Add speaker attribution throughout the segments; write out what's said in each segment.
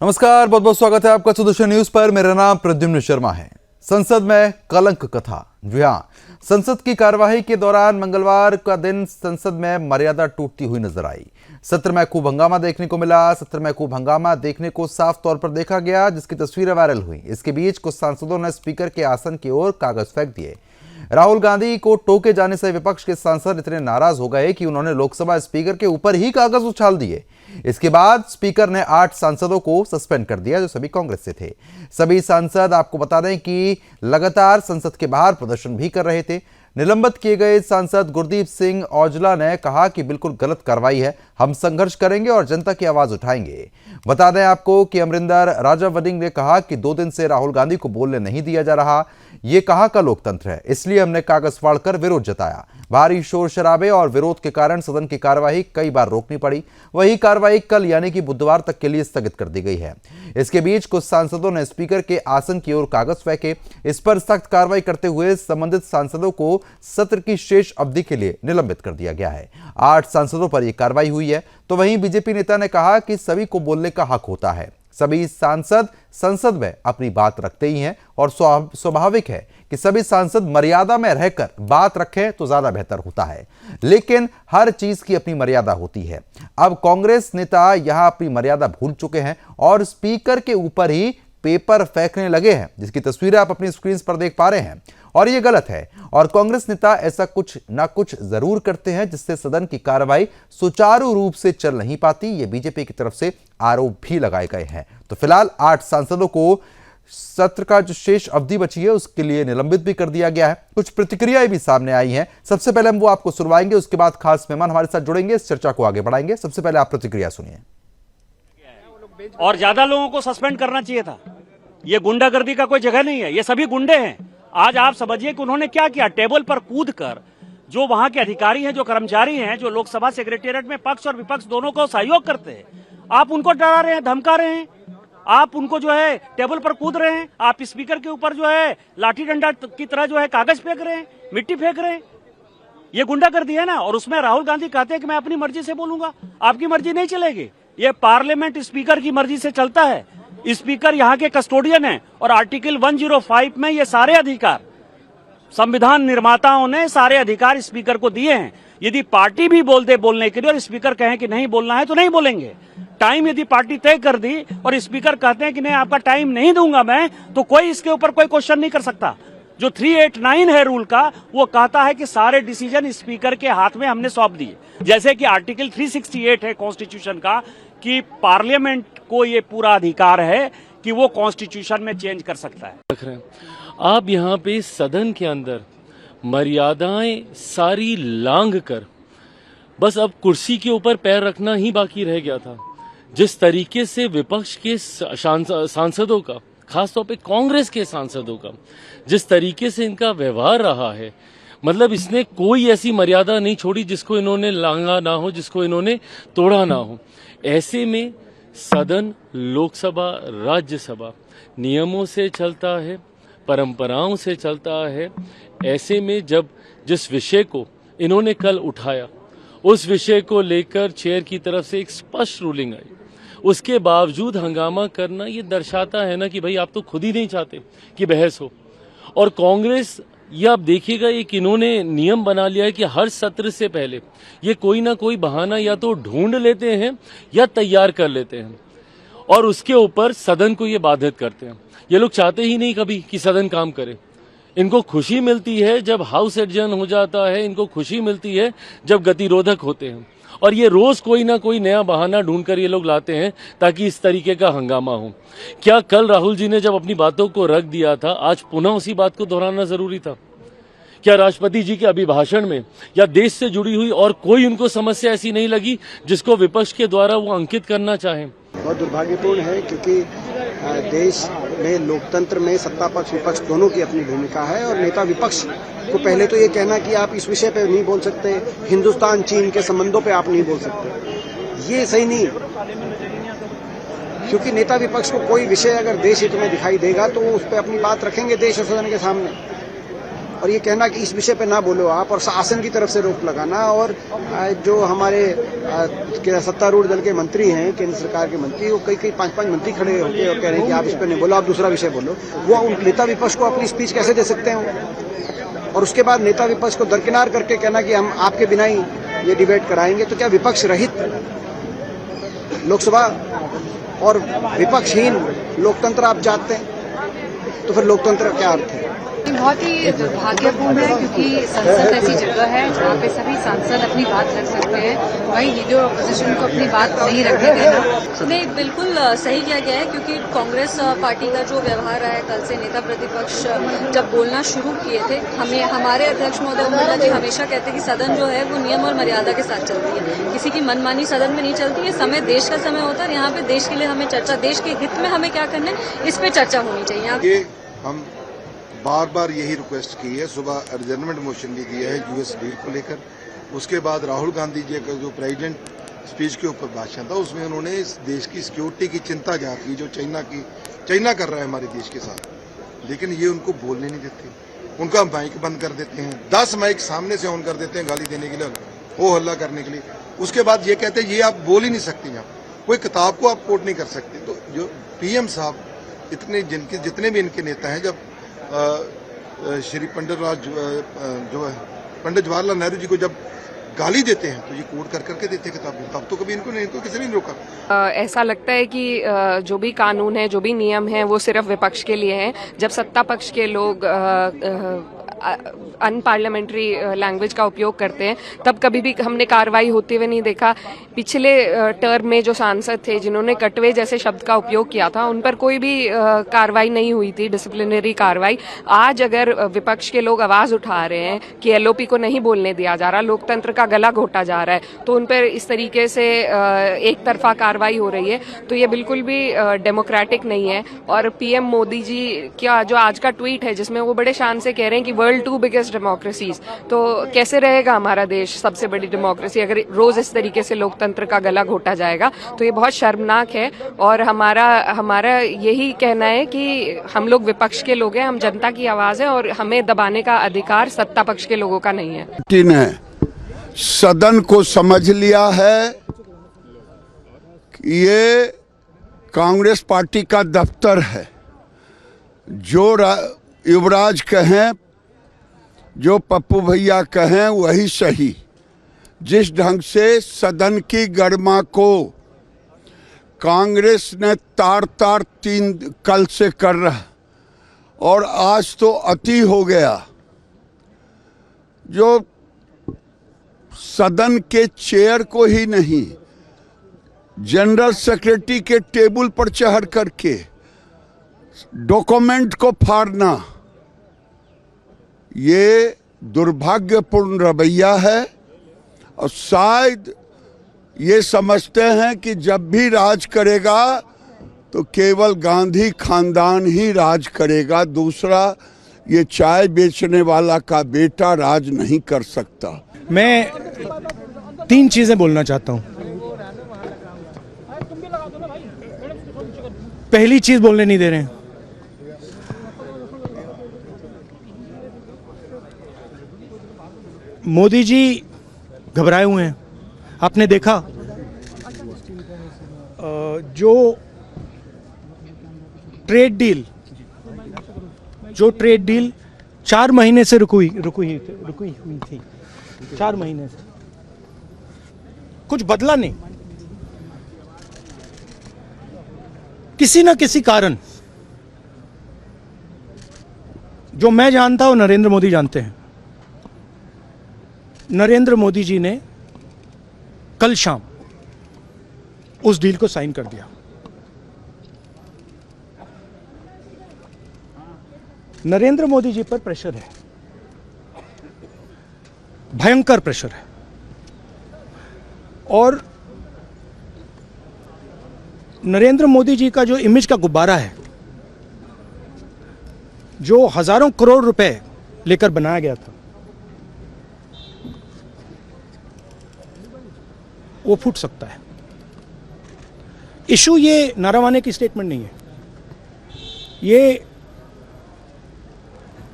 Speaker 1: नमस्कार, बहुत बहुत स्वागत है आपका सुदर्शन न्यूज पर। मेरा नाम प्रद्युम्न शर्मा है। संसद में कलंक कथा। जी हां, संसद की कार्यवाही के दौरान मंगलवार का दिन संसद में मर्यादा टूटती हुई नजर आई। सत्र में खूब हंगामा देखने को मिला। सत्र में खूब हंगामा देखने को साफ तौर पर देखा गया, जिसकी तस्वीरें वायरल हुई। इसके बीच कुछ सांसदों ने स्पीकर के आसन की ओर कागज फेंक दिए। राहुल गांधी को टोके जाने से विपक्ष के सांसद इतने नाराज हो गए कि उन्होंने लोकसभा स्पीकर के ऊपर ही कागज उछाल दिए। इसके बाद स्पीकर ने 8 सांसदों को सस्पेंड कर दिया, जो सभी कांग्रेस से थे। सभी सांसद आपको बता दें कि लगातार संसद के बाहर प्रदर्शन भी कर रहे थे। निलंबित किए गए सांसद गुरदीप सिंह औजला ने कहा कि बिल्कुल गलत कार्रवाई है, हम संघर्ष करेंगे और जनता की आवाज उठाएंगे। बता दें आपको कि अमरिंदर राजा वडिंग ने कहा कि 2 दिन से राहुल गांधी को बोलने नहीं दिया जा रहा। ये कहाँ का लोकतंत्र है, इसलिए हमने कागज फाड़कर विरोध जताया। भारी शोर शराबे और विरोध के कारण सदन की कार्यवाही कई बार रोकनी पड़ी। वही कार्यवाही कल यानी कि बुधवार तक के लिए स्थगित कर दी गई है। इसके बीच कुछ सांसदों ने स्पीकर के आसन की ओर कागज फेंके। इस पर सख्त कार्रवाई करते हुए संबंधित सांसदों को सत्र की शेष अवधि के लिए निलंबित कर दिया गया है। 8 सांसदों पर यह कार्रवाई हुई है। तो वहीं बीजेपी नेता ने कहा कि सभी को बोलने का हक होता है। सभी सांसद संसद में अपनी बात रखते ही हैं और स्वाभाविक है कि सभी सांसद मर्यादा में रहकर बात रखें तो ज्यादा बेहतर होता है। लेकिन हर चीज की अपनी मर्यादा होती है। अब कांग्रेस नेता यहां अपनी मर्यादा भूल चुके हैं और स्पीकर के ऊपर ही पेपर फेंकने लगे हैं, जिसकी तस्वीरें आप अपनी स्क्रीन पर देख पा रहे हैं। और यह गलत है और कांग्रेस नेता ऐसा कुछ ना कुछ जरूर करते हैं जिससे सदन की कार्रवाई सुचारू रूप से चल नहीं पाती। ये बीजेपी की तरफ से आरोप भी लगाए गए हैं। तो फिलहाल 8 सांसदों को सत्र का जो शेष अवधि बची है उसके लिए निलंबित भी कर दिया गया है। कुछ प्रतिक्रियाएं भी सामने आई हैं। सबसे पहले हम वो आपको सुनवाएंगे, उसके बाद खास मेहमान हमारे साथ जुड़ेंगे, इस चर्चा को आगे बढ़ाएंगे। सबसे पहले आप प्रतिक्रिया सुनिए।
Speaker 2: और ज्यादा लोगों को सस्पेंड करना चाहिए था। ये गुंडागर्दी का कोई जगह नहीं है, ये सभी गुंडे हैं। आज आप समझिए कि उन्होंने क्या किया, टेबल पर कूदकर जो वहां के अधिकारी हैं, जो कर्मचारी हैं, जो लोकसभा सेक्रेटेरिएट में पक्ष और विपक्ष दोनों को सहयोग करते हैं, आप उनको डरा रहे हैं, धमका रहे हैं, आप उनको जो है टेबल पर कूद रहे हैं, आप स्पीकर के ऊपर जो है लाठी डंडा की तरह जो है कागज फेंक रहे हैं, मिट्टी फेंक रहे हैं। ये गुंडागर्दी है ना। और उसमें राहुल गांधी कहते हैं कि मैं अपनी मर्जी से बोलूंगा। आपकी मर्जी नहीं चलेगी। ये पार्लियामेंट स्पीकर की मर्जी से चलता है। स्पीकर यहाँ के कस्टोडियन है और आर्टिकल 105 में ये सारे अधिकार संविधान निर्माताओं ने सारे अधिकार स्पीकर को दिए हैं। यदि पार्टी भी बोल दे बोलने के लिए और स्पीकर कहें कि नहीं बोलना है तो नहीं बोलेंगे। टाइम यदि पार्टी तय कर दी और स्पीकर कहते हैं कि नहीं आपका टाइम नहीं दूंगा मैं, तो कोई इसके ऊपर कोई क्वेश्चन नहीं कर सकता। जो 389 है रूल का, वो कहता है कि सारे डिसीजन स्पीकर के हाथ में हमने सौंप दिए। जैसे कि आर्टिकल 368 है कॉन्स्टिट्यूशन का कि पार्लियामेंट को ये पूरा अधिकार है कि वो कॉन्स्टिट्यूशन में चेंज कर सकता है।
Speaker 3: आप यहाँ पे सदन के अंदर मर्यादाएं सारी लांघ कर बस अब कुर्सी के ऊपर पैर रखना ही बाकी रह गया था। जिस तरीके से विपक्ष के सांसदों का, खासतौर पे कांग्रेस के सांसदों का जिस तरीके से इनका व्यवहार रहा है, मतलब इसने कोई ऐसी मर्यादा नहीं छोड़ी जिसको इन्होंने लांघा ना हो, जिसको इन्होंने तोड़ा ना हो। ऐसे में सदन, लोकसभा, राज्यसभा नियमों से चलता है, परंपराओं से चलता है। ऐसे में जब जिस विषय को इन्होंने कल उठाया, उस विषय को लेकर चेयर की तरफ से एक स्पष्ट रूलिंग आई, उसके बावजूद हंगामा करना ये दर्शाता है ना कि भाई आप तो खुद ही नहीं चाहते कि बहस हो। और कांग्रेस, ये आप देखिएगा, एक इन्होंने नियम बना लिया है कि हर सत्र से पहले ये कोई ना कोई बहाना या तो ढूंढ लेते हैं या तैयार कर लेते हैं और उसके ऊपर सदन को ये बाधित करते हैं। ये लोग चाहते ही नहीं कभी कि सदन काम करे। इनको खुशी मिलती है जब हाउस एडजर्न हो जाता है, इनको खुशी मिलती है जब गतिरोधक होते हैं, और ये रोज कोई ना कोई नया बहाना ढूंढकर ये लोग लाते हैं ताकि इस तरीके का हंगामा हो। क्या कल राहुल जी ने जब अपनी बातों को रख दिया था, आज पुनः उसी बात को दोहराना जरूरी था? क्या राष्ट्रपति जी के अभिभाषण में या देश से जुड़ी हुई और कोई उनको समस्या ऐसी नहीं लगी जिसको विपक्ष के द्वारा वो अंकित करना चाहें?
Speaker 4: बहुत दुर्भाग्यपूर्ण है, क्योंकि देश में लोकतंत्र में सत्ता पक्ष विपक्ष दोनों की अपनी भूमिका है। और नेता विपक्ष को पहले तो ये कहना कि आप इस विषय पे नहीं बोल सकते, हिंदुस्तान चीन के संबंधों पे आप नहीं बोल सकते, ये सही नहीं। क्योंकि नेता विपक्ष को कोई विषय अगर देश हित में दिखाई देगा तो उस पर अपनी बात रखेंगे देश और सदन के सामने। और ये कहना कि इस विषय पे ना बोलो आप, और शासन की तरफ से रोक लगाना, और जो हमारे सत्तारूढ़ दल के मंत्री हैं, केंद्र सरकार के मंत्री, वो कई 5-5 मंत्री खड़े होकर और कह रहे हैं कि आप इस पे नहीं बोलो, आप दूसरा विषय बोलो। वो उन नेता विपक्ष को अपनी स्पीच कैसे दे सकते हैं? और उसके बाद नेता विपक्ष को दरकिनार करके कहना कि हम आपके बिना ही ये डिबेट कराएंगे। तो क्या विपक्ष रहित लोकसभा और विपक्षहीन लोकतंत्र आप चाहते हैं? तो फिर लोकतंत्र का क्या अर्थ है?
Speaker 5: बहुत ही दुर्भाग्यपूर्ण है, क्योंकि संसद ऐसी जगह है जहाँ पे सभी सांसद अपनी बात रख सकते हैं, वही लीडर ऑपोजिशन को अपनी बात नहीं रखने देना।
Speaker 6: नहीं, बिल्कुल सही किया गया है, क्योंकि कांग्रेस पार्टी का जो व्यवहार रहा है, कल से नेता प्रतिपक्ष जब बोलना शुरू किए थे, हमारे अध्यक्ष महोदय ओम बिरला जी हमेशा कहते हैं कि सदन जो है वो नियम और मर्यादा के साथ चलती है, किसी की मनमानी सदन में नहीं चलती है। समय देश का समय होता है, यहाँ पे देश के लिए हमें चर्चा, देश के हित में हमें क्या करना है, इस पे चर्चा होनी चाहिए।
Speaker 7: हम बार बार यही रिक्वेस्ट की है, सुबह एडजर्नमेंट मोशन भी दिया है यूएस डील को लेकर। उसके बाद राहुल गांधी जी का जो प्रेसिडेंट स्पीच के ऊपर भाषण था, उसमें उन्होंने इस देश की सिक्योरिटी की चिंता जाहिर की, जो चाइना कर रहा है हमारे देश के साथ, लेकिन ये उनको बोलने नहीं देते, उनका माइक बंद कर देते हैं, 10 माइक सामने से ऑन कर देते हैं गाली देने के लिए, हो हल्ला करने के लिए। उसके बाद ये कहते हैं ये आप बोल ही नहीं सकते, यहाँ कोई किताब को आप कोट नहीं कर सकते। तो जो पीएम साहब जितने भी इनके नेता हैं, जब श्री पंडित जवाहरलाल नेहरू जी को जब गाली देते हैं तो ये कोट कर करके देते हैं किताब में, तब तो कभी इनको किसी ने नहीं रोका।
Speaker 5: ऐसा लगता है कि जो भी कानून है, जो भी नियम है, वो सिर्फ विपक्ष के लिए है। जब सत्ता पक्ष के लोग अनपार्लियामेंट्री लैंग्वेज का उपयोग करते हैं, तब कभी भी हमने कार्रवाई होते हुए नहीं देखा। पिछले टर्म में जो सांसद थे जिन्होंने कटवे जैसे शब्द का उपयोग किया था, उन पर कोई भी कार्रवाई नहीं हुई थी, डिसिप्लिनरी कार्रवाई। आज अगर विपक्ष के लोग आवाज उठा रहे हैं कि एलओपी को नहीं बोलने दिया जा रहा, लोकतंत्र का गला घोटा जा रहा है, तो उन पर इस तरीके से एक तरफा कार्रवाई हो रही है, तो ये बिल्कुल भी डेमोक्रेटिक नहीं है। और पीएम मोदी जी का जो आज का ट्वीट है, जिसमें वो बड़े शान से कह रहे हैं कि वर्ल्ड 2 बिगेस्ट डेमोक्रेसीज, तो कैसे रहेगा हमारा देश सबसे बड़ी डेमोक्रेसी अगर रोज इस तरीके से लोकतंत्र का गला घोटा जाएगा? तो ये बहुत शर्मनाक है। और हमारा यही कहना है कि हम लोग विपक्ष के लोग हैं, हम जनता की आवाज है, और हमें दबाने का अधिकार सत्ता पक्ष के लोगों का नहीं है।
Speaker 8: सदन को समझ लिया है कि ये कांग्रेस पार्टी का दफ्तर है। जो युवराज कहें, जो पप्पू भैया कहें, वही सही। जिस ढंग से सदन की गरिमा को कांग्रेस ने तार 3 कल से कर रहा, और आज तो अति हो गया। जो सदन के चेयर को ही नहीं, जनरल सेक्रेटरी के टेबल पर चढ़ करके डॉक्यूमेंट को फाड़ना, ये दुर्भाग्यपूर्ण रवैया है। और शायद ये समझते हैं कि जब भी राज करेगा तो केवल गांधी खानदान ही राज करेगा, दूसरा ये चाय बेचने वाला का बेटा राज नहीं कर सकता।
Speaker 9: मैं 3 चीजें बोलना चाहता हूं। पहली चीज बोलने नहीं दे रहे हैं। मोदी जी घबराए हुए हैं। आपने देखा जो ट्रेड डील 4 महीने से रुकी हुई थी 4 महीने से कुछ बदला नहीं। किसी न किसी कारण, जो मैं जानता हूं नरेंद्र मोदी जानते हैं, नरेंद्र मोदी जी ने कल शाम उस डील को साइन कर दिया। नरेंद्र मोदी जी पर प्रेशर है, भयंकर प्रेशर है। और नरेंद्र मोदी जी का जो इमेज का गुब्बारा है, जो हजारों करोड़ रुपए लेकर बनाया गया था, वो फूट सकता है। इशू ये नारावाने की स्टेटमेंट नहीं है,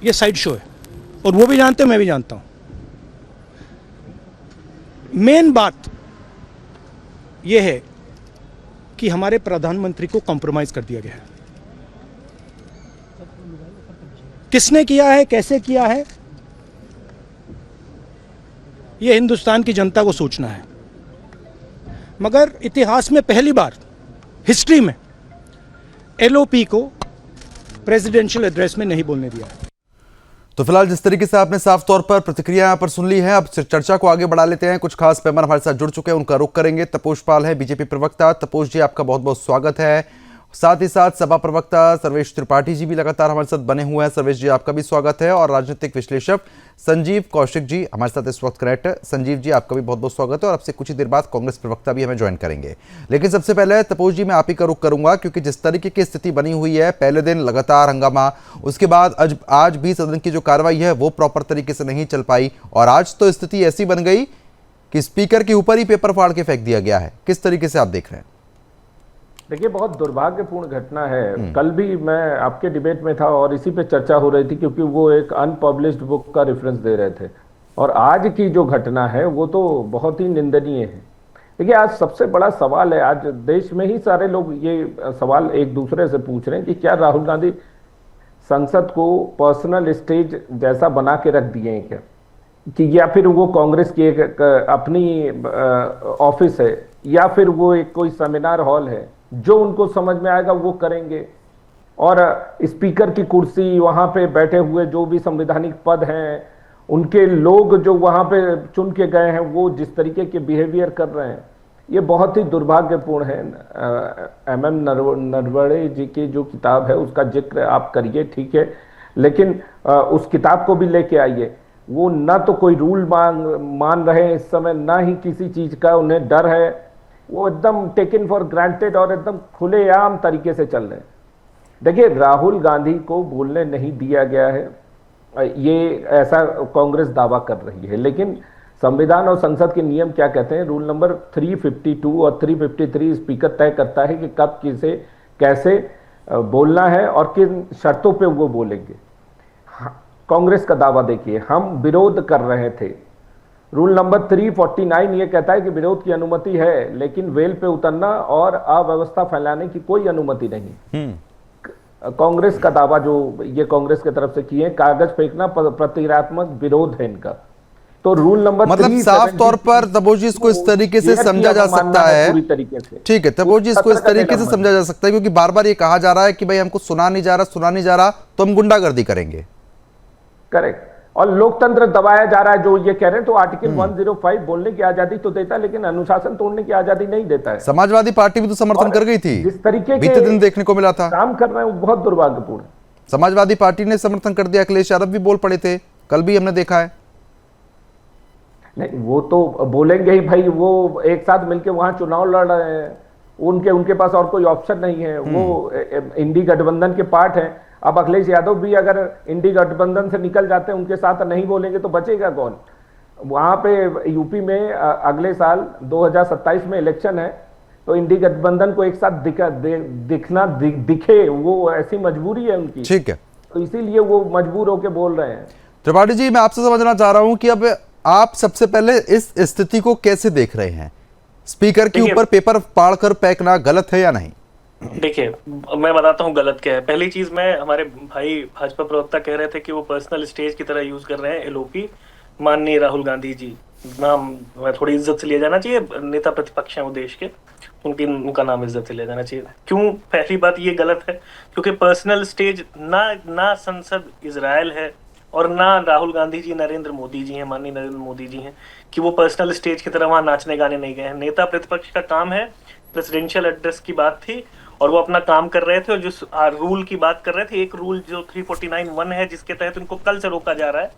Speaker 9: ये साइड शो है। और वो भी जानते हैं, मैं भी जानता हूं। मेन बात यह है कि हमारे प्रधानमंत्री को कॉम्प्रोमाइज कर दिया गया है। किसने किया है, कैसे किया है, यह हिंदुस्तान की जनता को सोचना है। मगर इतिहास में पहली बार हिस्ट्री में एलओपी को प्रेसिडेंशियल एड्रेस में नहीं बोलने दिया है।
Speaker 1: तो फिलहाल जिस तरीके से आपने साफ तौर पर प्रतिक्रिया यहाँ पर सुन ली है, अब चर्चा को आगे बढ़ा लेते हैं। कुछ खास मेहमान हमारे साथ जुड़ चुके हैं, उनका रुख करेंगे। तपोष पाल है, बीजेपी प्रवक्ता। तपोष जी, आपका बहुत बहुत स्वागत है। साथ ही साथ सपा प्रवक्ता सर्वेश त्रिपाठी जी भी लगातार हमारे साथ बने हुए हैं। सर्वेश जी, आपका भी स्वागत है। और राजनीतिक विश्लेषक संजीव कौशिक जी हमारे साथ इस वक्त कनेक्ट है। संजीव जी, आपका भी बहुत बहुत स्वागत है। और आपसे कुछ ही देर बाद कांग्रेस प्रवक्ता भी हमें ज्वाइन करेंगे। लेकिन सबसे पहले तपोष जी, मैं आप ही का रुख करूंगा, क्योंकि जिस तरीके की स्थिति बनी हुई है, पहले दिन लगातार हंगामा, उसके बाद आज भी सदन की जो कार्रवाई है वो प्रॉपर तरीके से नहीं चल पाई, और आज तो स्थिति ऐसी बन गई कि स्पीकर के ऊपर ही पेपर फाड़ के फेंक दिया गया है। किस तरीके से आप देख रहे हैं?
Speaker 10: देखिए, बहुत दुर्भाग्यपूर्ण घटना है। कल भी मैं आपके डिबेट में था और इसी पे चर्चा हो रही थी, क्योंकि वो एक अनपब्लिश्ड बुक का रेफरेंस दे रहे थे। और आज की जो घटना है वो तो बहुत ही निंदनीय है। देखिए, आज सबसे बड़ा सवाल है, आज देश में ही सारे लोग ये सवाल एक दूसरे से पूछ रहे हैं कि क्या राहुल गांधी संसद को पर्सनल स्टेज जैसा बना के रख दिए हैं क्या, कि या फिर वो कांग्रेस की एक अपनी ऑफिस है, या फिर वो एक कोई सेमिनार हॉल है, जो उनको समझ में आएगा वो करेंगे। और स्पीकर की कुर्सी, वहां पे बैठे हुए जो भी संवैधानिक पद हैं, उनके लोग जो वहां पे चुन के गए हैं, वो जिस तरीके के बिहेवियर कर रहे हैं, ये बहुत ही दुर्भाग्यपूर्ण है। MM नरवणे जी की जो किताब है उसका जिक्र आप करिए, ठीक है, लेकिन उस किताब को भी लेके आइए। वो ना तो कोई रूल मान रहे हैं इस समय, ना ही किसी चीज का उन्हें डर है। वो एकदम टेकन फॉर ग्रांटेड और एकदम खुलेआम तरीके से चल रहे हैं। देखिए, राहुल गांधी को बोलने नहीं दिया गया है, ये ऐसा कांग्रेस दावा कर रही है, लेकिन संविधान और संसद के नियम क्या कहते हैं? रूल नंबर 352 और 353 स्पीकर तय करता है कि कब किसे कैसे बोलना है और किन शर्तों पे वो बोलेंगे। कांग्रेस का दावा देखिए, हम विरोध कर रहे थे। रूल नंबर 349 ये कहता है कि विरोध की अनुमति है, लेकिन वेल पे उतरना और अव्यवस्था फैलाने की कोई अनुमति नहीं। कांग्रेस का दावा जो ये कांग्रेस की तरफ से किए, कागज फेंकना प्रतिक्रियात्मक विरोध है इनका। तो रूल नंबर
Speaker 1: मतलब साफ तौर पर तपोष जी इसको इस तरीके से समझा जा सकता है,
Speaker 10: पूरी तरीके से,
Speaker 1: ठीक है तपोष जी, इसको इस तरीके से समझा जा सकता है, क्योंकि बार बार ये कहा जा रहा है कि भाई हमको सुना नहीं जा रहा तो हम गुंडागर्दी करेंगे।
Speaker 10: करेक्ट। और लोकतंत्र दबाया जा रहा है, जो ये कह रहे हैं। तो आर्टिकल 105 बोलने की आजादी तो देता है, लेकिन अनुशासन तोड़ने की आजादी नहीं देता है।
Speaker 1: समाजवादी पार्टी भी तो समर्थन कर गई थी,
Speaker 10: जिस तरीके
Speaker 1: बीते दिन देखने को मिला था।
Speaker 10: काम कर रहे हैं वो बहुत दुर्भाग्यपूर्ण है।
Speaker 1: समाजवादी पार्टी ने समर्थन कर दिया, अखिलेश यादव भी बोल पड़े थे, कल भी हमने देखा है।
Speaker 10: नहीं, वो तो बोलेंगे ही भाई, वो एक साथ मिलकर वहां चुनाव लड़ रहे हैं, उनके पास और कोई ऑप्शन नहीं है। वो इंडी गठबंधन के पार्ट है। अब अखिलेश यादव भी अगर इंडी गठबंधन से निकल जाते हैं, उनके साथ नहीं बोलेंगे तो बचेगा कौन? वहां पे यूपी में अगले साल 2027 में इलेक्शन है, तो इंडी गठबंधन को एक साथ दिखे, वो ऐसी मजबूरी है उनकी,
Speaker 1: ठीक है,
Speaker 10: तो इसीलिए वो मजबूर होकर बोल रहे हैं।
Speaker 1: त्रिपाठी जी, मैं आपसे समझना चाह रहा हूं कि अब आप सबसे पहले इस स्थिति को कैसे देख रहे हैं? स्पीकर के ऊपर पेपर फाड़कर फेंकना गलत है या नहीं?
Speaker 11: देखिए, मैं बताता हूँ गलत क्या है। पहली चीज, मैं हमारे भाई भाजपा प्रवक्ता कह रहे थे कि वो पर्सनल स्टेज की तरह यूज कर रहे हैं एलओपी। माननीय राहुल गांधी जी, नाम थोड़ी इज्जत से लिया जाना चाहिए, नेता प्रतिपक्ष हैं वो देश के, उनका नाम इज्जत से लिया जाना चाहिए। क्यों? पहली बात ये गलत है क्योंकि पर्सनल स्टेज ना संसद इजराइल है और ना राहुल गांधी जी नरेंद्र मोदी जी हैं, माननीय नरेंद्र मोदी जी हैं, कि वो पर्सनल स्टेज की तरह वहां नाचने गाने नहीं गए हैं। नेता प्रतिपक्ष का काम है, प्रेसिडेंशियल एड्रेस की बात थी और वो अपना काम कर रहे थे। और जो रूल की बात कर रहे थे, एक रूल जो 349(1) है जिसके तहत उनको कल से रोका जा रहा है,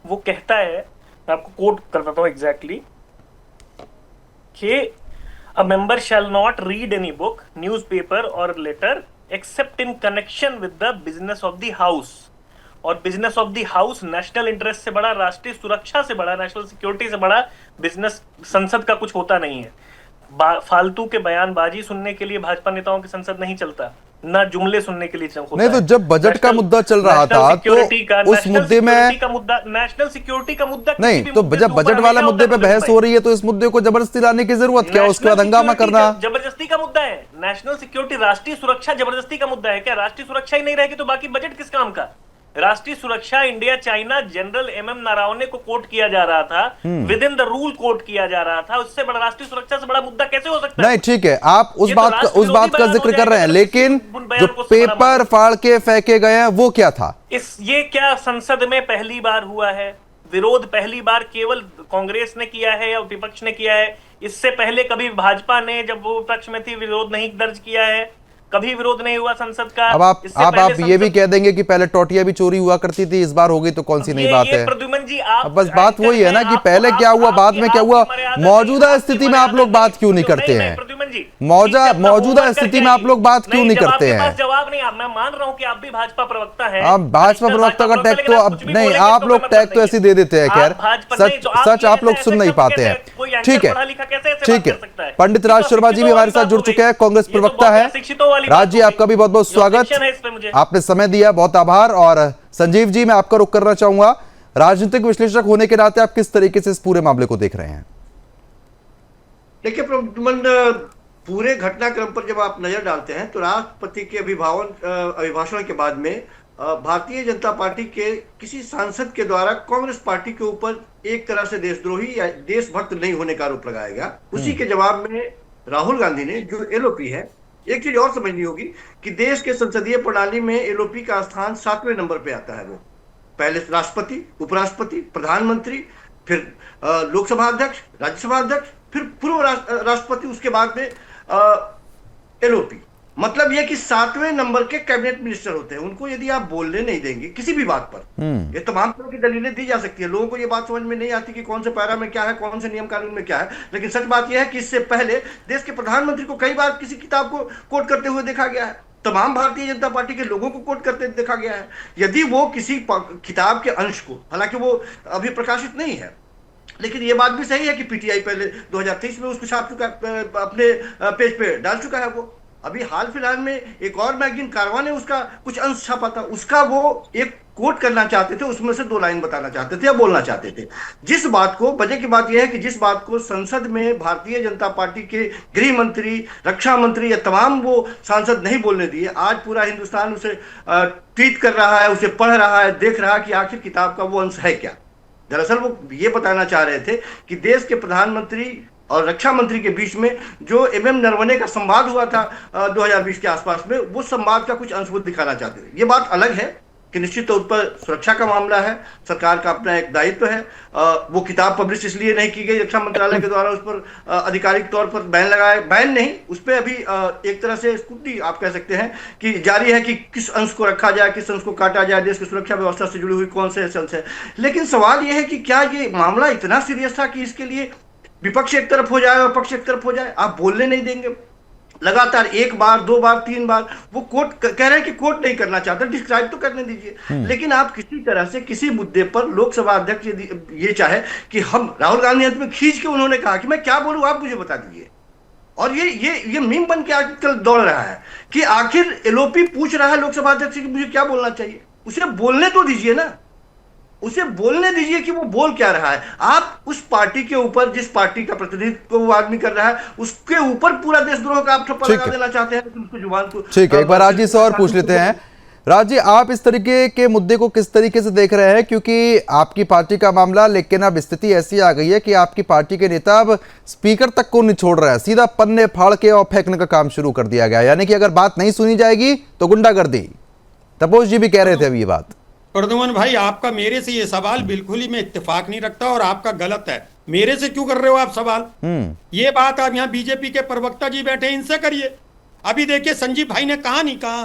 Speaker 11: वो कहता है, मैं आपको कोट कर देता हूँ एग्जैक्टली, कि a member shall not read any book, newspaper और letter except in connection with the business of the house. और business of the house national interest से बड़ा, राष्ट्रीय सुरक्षा से बड़ा, नेशनल सिक्योरिटी से बड़ा बिजनेस संसद का कुछ होता नहीं है। फालतू के बयानबाजी सुनने के लिए भाजपा नेताओं की संसद नहीं चलता, ना जुमले सुनने के लिए होता
Speaker 1: नहीं तो जब बजट का मुद्दा चल रहा था तो उस मुद्दे में
Speaker 11: नेशनल सिक्योरिटी का मुद्दा
Speaker 1: नहीं, तो जब बजट वाला मुद्दे पे बहस हो रही है तो इस मुद्दे को जबरदस्ती लाने की जरूरत क्या, उसके बाद हंगामा करना
Speaker 11: जबरदस्ती का मुद्दा है। नेशनल सिक्योरिटी, राष्ट्रीय सुरक्षा जबरदस्ती का मुद्दा है क्या? राष्ट्रीय सुरक्षा ही नहीं रहेगी तो बाकी बजट किस काम का? राष्ट्रीय सुरक्षा India China general MM Naravane को कोट किया जा रहा था, within the rule quote किया जा रहा था, उससे बड़ा राष्ट्रीय सुरक्षा से बड़ा मुद्दा कैसे हो सकता है?
Speaker 1: नहीं ठीक है, आप उस बात का जिक्र कर रहे हैं, लेकिन जो पेपर फाड़ के फेंके गए हैं वो क्या था?
Speaker 11: ये क्या संसद में पहली बार हुआ है? विरोध पहली बार केवल कांग्रेस ने किया है या विपक्ष ने किया है? इससे पहले कभी भाजपा ने जब वो विपक्ष में थी विरोध नहीं दर्ज किया है? कभी विरोध नहीं हुआ संसद का।
Speaker 1: अब आप ये भी कह देंगे कि पहले टोटियां भी चोरी हुआ करती थी, इस बार हो गई तो कौन सी नई बात है?
Speaker 11: प्रद्युमन जी, आप
Speaker 1: बस बात वही है ना कि पहले क्या हुआ, बाद में क्या हुआ, मौजूदा स्थिति में आप लोग बात क्यों नहीं करते हैं? मौजूदा स्थिति में आप लोग बात क्यों नहीं करते हैं?
Speaker 11: जवाब नहीं, मैं मान रहा हूँ कि आप भी भाजपा प्रवक्ता हैं।
Speaker 1: आप भाजपा प्रवक्ता का टैग तो अब नहीं, आप लोग टैग तो ऐसे दे देते हैं। खैर सच आप लोग सुन नहीं पाते हैं। ठीक है, पंडित राज शर्मा जी भी हमारे साथ जुड़ चुके हैं, कांग्रेस प्रवक्ता है। राज जी आपका भी बहुत बहुत स्वागत, आपने समय दिया, बहुत आभार। और संजीव जी मैं आपका रुख करना चाहूंगा, राजनीतिक विश्लेषक होने के नाते आप किस तरीके से इस पूरे मामले को देख रहे हैं?
Speaker 12: देखिए प्रद्युमन, पूरे घटनाक्रम पर जब आप नजर डालते हैं तो राष्ट्रपति के अभिभाषण के बाद में भारतीय जनता पार्टी के किसी सांसद के द्वारा कांग्रेस पार्टी के ऊपर एक तरह से देशद्रोही या देशभक्त नहीं होने का आरोप लगाया गया। उसी के जवाब में राहुल गांधी ने, जो एलओपी है, एक चीज और समझनी होगी कि देश के संसदीय प्रणाली में एलओपी का स्थान 7वें नंबर पे आता है। वो पहले राष्ट्रपति, उपराष्ट्रपति, प्रधानमंत्री, फिर लोकसभा अध्यक्ष, राज्यसभा अध्यक्ष, फिर पूर्व राष्ट्रपति, उसके बाद में एलओपी। मतलब यह कि 7वें नंबर के कैबिनेट मिनिस्टर होते हैं। उनको यदि आप बोलने नहीं देंगे किसी भी बात पर, ये तमाम तरह की दलीलें दी जा सकती है। लोगों को ये बात समझ में नहीं आती कि कौन से पैरा में क्या है, कौन से नियम कानून में क्या है। लेकिन सच बात यह है कि इससे पहले देश के प्रधानमंत्री को कई बार किसी किताब को कोट करते हुए देखा गया है। तमाम भारतीय जनता पार्टी के लोगों को कोट करते देखा गया है। यदि वो किसी किताब के अंश को, हालांकि वो अभी प्रकाशित नहीं है, लेकिन ये बात भी सही है कि पीटीआई पहले 2023 में उसको छाप चुका, अपने पेज पे डाल चुका है। वो अभी हाल फिलहाल में एक और मैगजीन कारवां ने उसका कुछ अंश छापा था, उसका वो एक कोट करना चाहते थे, उसमें से 2 लाइन बताना चाहते थे या बोलना चाहते थे। जिस बात को, वजह की बात यह है कि जिस बात को संसद में भारतीय जनता पार्टी के गृह मंत्री, रक्षा मंत्री या तमाम वो सांसद नहीं बोलने दिए, आज पूरा हिंदुस्तान उसे ट्वीट कर रहा है, उसे पढ़ रहा है, देख रहा है कि आखिर किताब का वो अंश है क्या। दरअसल वो ये बताना चाह रहे थे कि देश के प्रधानमंत्री और रक्षा मंत्री के बीच में जो एमएम नरवणे का संवाद हुआ था 2020 के आसपास में, वो संवाद का कुछ अंश वो दिखाना चाहते थे। ये बात अलग है कि निश्चित तौर पर सुरक्षा का मामला है, सरकार का अपना एक दायित्व है। वो किताब पब्लिश इसलिए नहीं की गई, रक्षा मंत्रालय के द्वारा उस पर आधिकारिक तौर पर बैन नहीं, उस पर अभी एक तरह से स्कूटी आप कह सकते हैं कि जारी है कि किस अंश को रखा जाए, किस अंश को काटा जाए, देश की सुरक्षा व्यवस्था से जुड़ी हुई कौन से अंश है। लेकिन सवाल यह है कि क्या ये मामला इतना सीरियस था कि इसके लिए विपक्ष एक तरफ हो जाए और पक्ष एक तरफ हो जाए? आप बोलने नहीं देंगे, लगातार 1 बार 2 बार 3 बार वो कोट कह रहे हैं कि कोट नहीं करना चाहते, डिस्क्राइब तो करने दीजिए। लेकिन आप किसी तरह से किसी मुद्दे पर लोकसभा अध्यक्ष ये चाहे कि हम, राहुल गांधी अंत में खींच के उन्होंने कहा कि मैं क्या बोलूं आप मुझे बता दीजिए, और ये मीम बन के आजकल दौड़ रहा है कि आखिर एलओपी पूछ रहा है लोकसभा अध्यक्ष कि मुझे क्या बोलना चाहिए। उसे बोलने तो दीजिए ना, उसे बोलने दीजिए कि वो बोल क्या रहा है। आप उस पार्टी के ऊपर, जिस पार्टी का प्रतिनिधित्व वो आदमी कर रहा है, उसके ऊपर पूरा देशद्रोह का आप ठप्पा लगा देना चाहते हैं, तो उसको जुबान को।
Speaker 1: ठीक है, एक बार राज जी से और पूछ लेते हैं। राज जी, आप इस तरीके के मुद्दे को किस तरीके से देख रहे हैं? क्योंकि आपकी पार्टी का मामला, लेकिन अब स्थिति ऐसी आ गई है कि आपकी पार्टी के नेता अब स्पीकर तक को नहीं छोड़ रहा है, सीधा पन्ने फाड़ के और फेंकने का काम शुरू कर दिया गया। यानी कि अगर बात नहीं सुनी जाएगी तो गुंडागर्दी। तपोज जी भी कह रहे थे अभी ये बात।
Speaker 13: प्रद्युमन भाई, आपका मेरे से ये सवाल बिल्कुल ही मैं इत्तेफाक नहीं रखता और आपका गलत है। मेरे से क्यों कर रहे हो आप सवाल? ये बात आप यहाँ बीजेपी के प्रवक्ता जी बैठे, इनसे करिए। अभी देखिए संजीव भाई ने कहा नहीं कहा।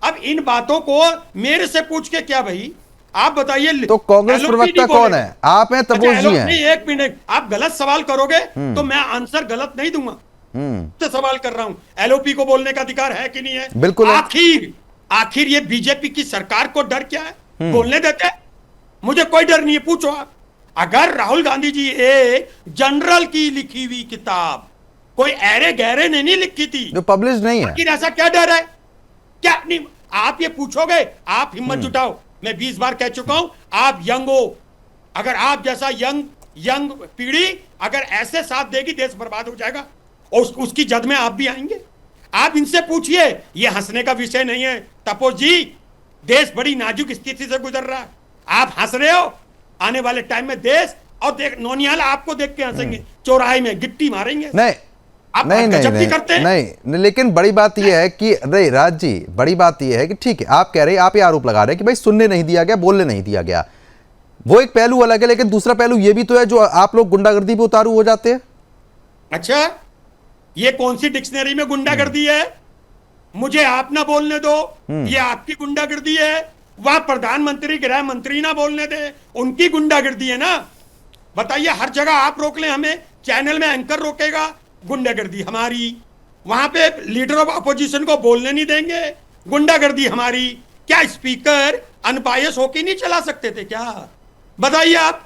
Speaker 13: अब इन बातों को मेरे से पूछ के क्या भाई, आप बताइए।
Speaker 1: तो कांग्रेस प्रवक्ता कौन है? आप हैं, तपोज जी हैं।
Speaker 13: एक मिनट, आप गलत सवाल करोगे तो मैं आंसर गलत नहीं दूंगा। तो सवाल कर रहा हूं, एलओपी को बोलने का अधिकार है कि नहीं है?
Speaker 1: बिल्कुल।
Speaker 13: आखिर ये बीजेपी की सरकार को डर क्या है? बोलने देते? मुझे कोई डर नहीं है, पूछो आप। अगर राहुल गांधी जी एक जनरल की लिखी हुई किताब कोई ऐरे गहरे ने नहीं लिखी थी,
Speaker 1: जो पब्लिश नहीं है।
Speaker 13: लेकिन ऐसा क्या डर है? क्या नहीं, आप ये पूछोगे, आप हिम्मत जुटाओ। मैं 20 बार कह चुका हूं, आप यंग हो, अगर आप जैसा यंग पीढ़ी अगर ऐसे साथ देगी, देश बर्बाद हो जाएगा और उसकी जद में आप भी आएंगे। आप इनसे पूछिए, ये हंसने का विषय नहीं है तपोज जी, देश बड़ी नाजुक स्थिति से गुजर रहा है, आप हंस रहे हो, आने वाले टाइम में देश और देख नौनियाल आपको देख के हंसेंगे, चौराहे में गिट्टी मारेंगे।
Speaker 1: नहीं नहीं, लेकिन बड़ी बात यह है कि नहीं राज जी, बड़ी बात यह है कि ठीक है, आप कह रहे हैं, आप ये आरोप लगा रहे हैं कि भाई सुनने नहीं दिया गया, बोलने नहीं दिया गया, वो एक पहलू अलग है, लेकिन दूसरा पहलू ये भी तो है जो आप लोग गुंडागर्दी पे उतारू हो जाते हैं।
Speaker 13: अच्छा, ये कौन सी डिक्शनरी में गुंडागर्दी है? मुझे आप ना बोलने दो, ये आपकी गुंडागर्दी है। वहां प्रधानमंत्री गृह मंत्री ना बोलने दे, उनकी गुंडागर्दी है ना। बताइए, हर जगह आप रोक लें हमें, चैनल में एंकर रोकेगा, गुंडागर्दी हमारी। वहां पे लीडर ऑफ अपोजिशन को बोलने नहीं देंगे, गुंडागर्दी हमारी। क्या स्पीकर अनबायस होके नहीं चला सकते थे क्या? बताइए आप।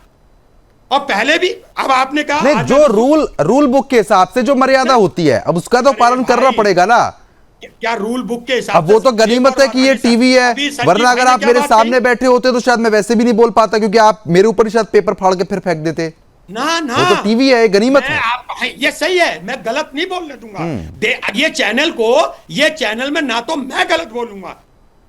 Speaker 13: और पहले भी, अब आपने कहा
Speaker 1: नहीं, जो रूल बुक के हिसाब से जो मर्यादा होती है, अब उसका तो पालन करना पड़ेगा ना।
Speaker 13: क्या रूल बुक के हिसाब?
Speaker 1: अब वो तो गनीमत है कि ये टीवी है, वरना अगर आप मेरे सामने बैठे होते तो शायद मैं वैसे भी नहीं बोल पाता, क्योंकि आप मेरे ऊपर ही शायद पेपर फाड़ के फिर फेंक देते।
Speaker 13: ना
Speaker 1: वो तो टीवी है, गनीमत है।
Speaker 13: ये सही है, मैं गलत नहीं बोलने दूंगा। ये चैनल में ना तो मैं गलत बोलूंगा,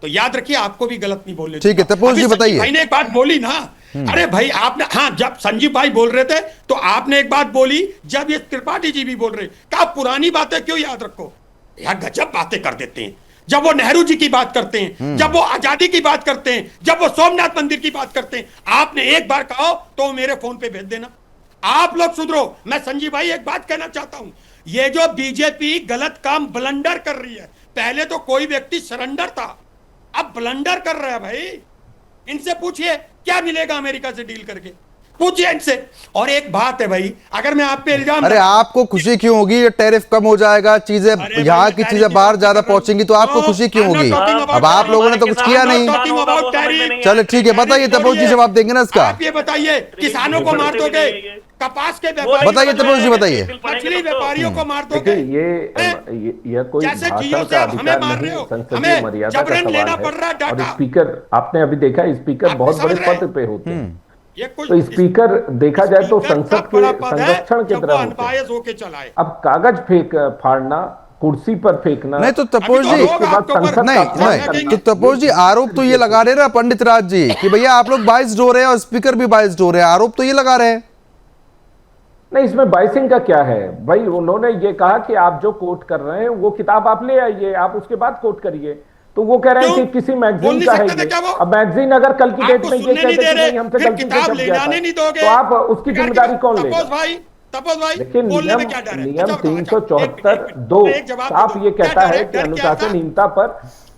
Speaker 13: तो याद रखिए आपको भी गलत नहीं बोलने।
Speaker 1: ठीक है, तपोज जी बताइए।
Speaker 13: भाई ने एक बात बोली ना, अरे भाई आपने, हाँ, जब संजीव भाई बोल रहे थे तो आपने एक बात बोली, जब ये त्रिपाठी जी भी बोल रहे, क्या पुरानी बातें क्यों याद रखो यार? गजब बातें कर देते हैं। जब वो नेहरू जी की बात करते हैं, जब वो आजादी की बात करते हैं, जब वो सोमनाथ मंदिर की बात करते हैं, आपने एक बार कहो तो मेरे फोन पे भेज देना। आप लोग सुधरो। मैं संजीव भाई एक बात कहना चाहता हूं, ये जो बीजेपी गलत काम ब्लंडर कर रही है, पहले तो कोई व्यक्ति सरेंडर था, अब ब्लंडर कर रहा है। भाई इनसे पूछिए क्या मिलेगा अमेरिका से डील करके, पूछिए इनसे। और एक बात है भाई, अगर मैं आप पे इल्जाम,
Speaker 1: अरे आपको खुशी क्यों होगी? ये टैरिफ कम हो जाएगा, चीजें यहाँ की चीजें बाहर ज्यादा पहुंचेंगी, तो आपको खुशी क्यों होगी? अब आप लोगों ने तो कुछ किया नहीं। चलो ठीक है, बताइए तपोज जी, जवाब देंगे ना इसका।
Speaker 13: आप ये बताइए, किसानों को मार दोगे, कपास के व्यापारी,
Speaker 1: बताइए तपोज जी, बताइए।
Speaker 13: मछली व्यापारियों को मार दोगे।
Speaker 8: ये कोई भाषण का अधिकार नहीं, संसदीय मर्यादा का सवाल है। और स्पीकर, आपने अभी देखा, स्पीकर बहुत बड़े पद पे होते हैं, तो स्पीकर देखा जाए तो संसद के संरक्षण की तरह होते हैं। अब कागज फाड़ना, कुर्सी पर फेंकना,
Speaker 1: नहीं तो तपोज जी, नहीं तो तपोज जी, आरोप तो ये लगा रहे ना पंडित राज जी कि भैया आप लोग बाइस्ड हो रहे हैं और स्पीकर भी बाइस्ड हो रहे हैं, आरोप तो ये लगा रहे हैं।
Speaker 10: नहीं, इसमें बाइसिंग का क्या है भाई? उन्होंने ये कहा कि आप जो कोट कर रहे हैं वो किताब आप ले आइए, आप उसके बाद कोट करिए। तो वो कह रहे हैं कि किसी मैगजीन का है ये। अब मैगजीन अगर कल की डेट में ये कहते हैं कि हमसे गलती से छप गया था, तो आप उसकी जिम्मेदारी कौन लेगा? लेकिन नियम 374(2) साफ ये कहता है कि अनुशासनहीनता पर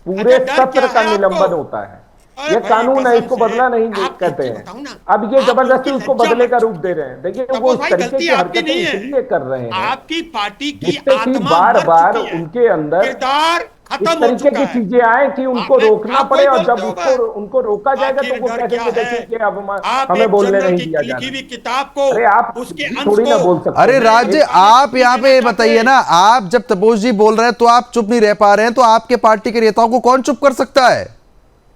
Speaker 10: पूरे सत्र का निलंबन होता है। ये कानून है, इसको बदला नहीं कहते हैं। अब ये जबरदस्ती उसको बदले का रूप दे रहे हैं। देखिए, वो इस तरीके की हरकतें इसलिए कर रहे हैं,
Speaker 13: आपकी पार्टी की
Speaker 10: बार बार उनके अंदर इस तरीके की चीजें आए कि उनको रोकना पड़े, और जब उनको रोका जाएगा तो वो कहेंगे देखिए कि अब हमें बोलने नहीं दिया जा रहा।
Speaker 13: किताब को
Speaker 10: अरे आप थोड़ी ना बोल सकते।
Speaker 1: अरे राज, आप यहाँ पे बताइए ना, आप जब तपोज जी बोल रहे हैं तो आप चुप नहीं रह पा रहे हैं, तो आपके पार्टी के नेताओं को कौन चुप कर सकता है?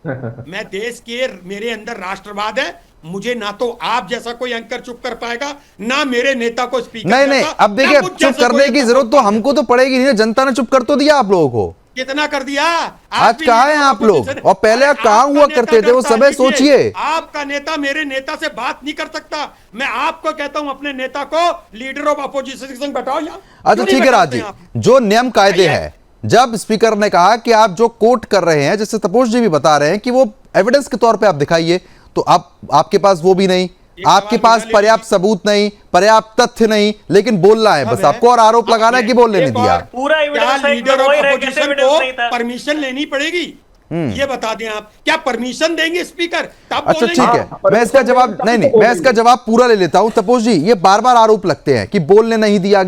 Speaker 13: मैं देश के, मेरे अंदर राष्ट्रवाद है, मुझे ना तो आप जैसा कोई एंकर चुप कर पाएगा, ना मेरे नेता को स्पीकर।
Speaker 1: नहीं, अब देखिए, चुप करने की जरूरत तो हमको तो पड़ेगी नहीं, जनता ने चुप कर तो दिया आप लोगों को।
Speaker 13: कितना कर दिया?
Speaker 1: आज कहाँ हैं आप लोग, और पहले आप कहाँ हुआ करते थे, वो समय सोचिए।
Speaker 13: आपका नेता मेरे नेता से बात नहीं कर सकता। मैं आपको कहता हूं अपने नेता को लीडर ऑफ अपोजिशन के संग बैठाओ यहाँ।
Speaker 1: अच्छा ठीक है राज जी, जो नियम कायदे हैं, जब स्पीकर ने कहा कि आप जो कोट कर रहे हैं, जैसे तपोज जी भी बता रहे हैं कि वो एविडेंस के तौर पे आप दिखाइए, तो आपके पास वो भी नहीं, आपके पास पर्याप्त सबूत नहीं, पर्याप्त तथ्य नहीं, लेकिन बोलना है बस आपको, और आरोप लगाना है कि बोलने नहीं दिया।
Speaker 11: पूरा
Speaker 13: लीडर ऑफ अपोजिशन को परमिशन लेनी पड़ेगी, ये बता दें आप। क्या परमिशन देंगे स्पीकर?
Speaker 1: अच्छा ठीक है, मैं इसका जवाब मैं इसका जवाब पूरा ले लेता हूं। तपोज जी, ये बार बार आरोप लगते हैं कि बोलने नहीं दिया